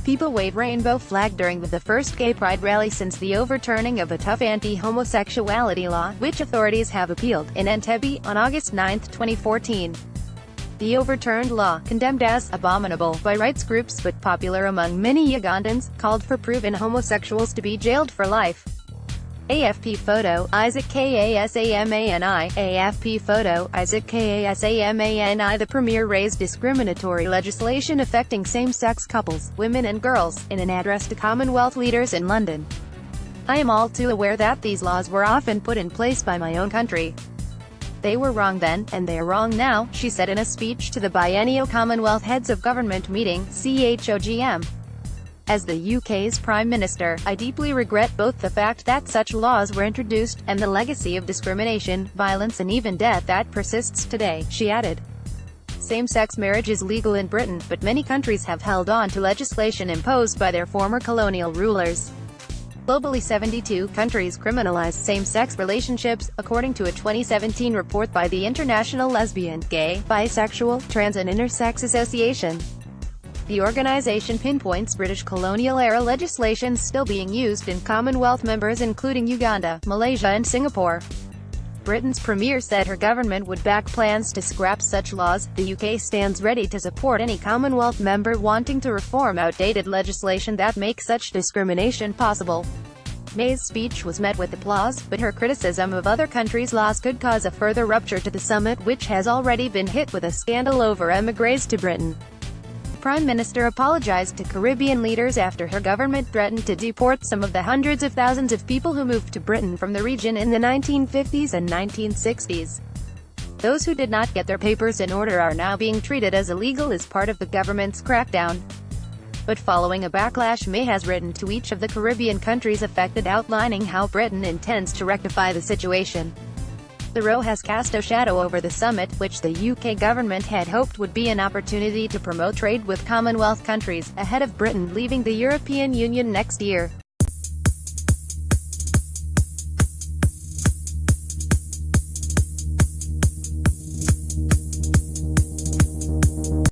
People wave rainbow flag during the first gay pride rally since the overturning of a tough anti-homosexuality law, which authorities have appealed, in Entebbe, on August 9, 2014. The overturned law, condemned as abominable by rights groups but popular among many Ugandans, called for proven homosexuals to be jailed for life. AFP PHOTO, Isaac KASAMANI, AFP PHOTO, Isaac KASAMANI. The Premier raised discriminatory legislation affecting same-sex couples, women and girls, in an address to Commonwealth leaders in London. "I am all too aware that these laws were often put in place by my own country. They were wrong then, and they are wrong now," she said in a speech to the biennial Commonwealth Heads of Government meeting, CHOGM. As the UK's Prime Minister, "I deeply regret both the fact that such laws were introduced, and the legacy of discrimination, violence and even death that persists today," she added. Same-sex marriage is legal in Britain, but many countries have held on to legislation imposed by their former colonial rulers. Globally, 72 countries criminalize same-sex relationships, according to a 2017 report by the International Lesbian, Gay, Bisexual, Trans and Intersex Association. The organization pinpoints British colonial-era legislation still being used in Commonwealth members including Uganda, Malaysia and Singapore. Britain's Premier said her government would back plans to scrap such laws. The UK stands ready to support any Commonwealth member wanting to reform outdated legislation that makes such discrimination possible. May's speech was met with applause, but her criticism of other countries' laws could cause a further rupture to the summit, which has already been hit with a scandal over émigrés to Britain. The Prime Minister apologized to Caribbean leaders after her government threatened to deport some of the hundreds of thousands of people who moved to Britain from the region in the 1950s and 1960s. Those who did not get their papers in order are now being treated as illegal as part of the government's crackdown. But following a backlash, May has written to each of the Caribbean countries affected outlining how Britain intends to rectify the situation. The row has cast a shadow over the summit, which the UK government had hoped would be an opportunity to promote trade with Commonwealth countries, ahead of Britain leaving the European Union next year.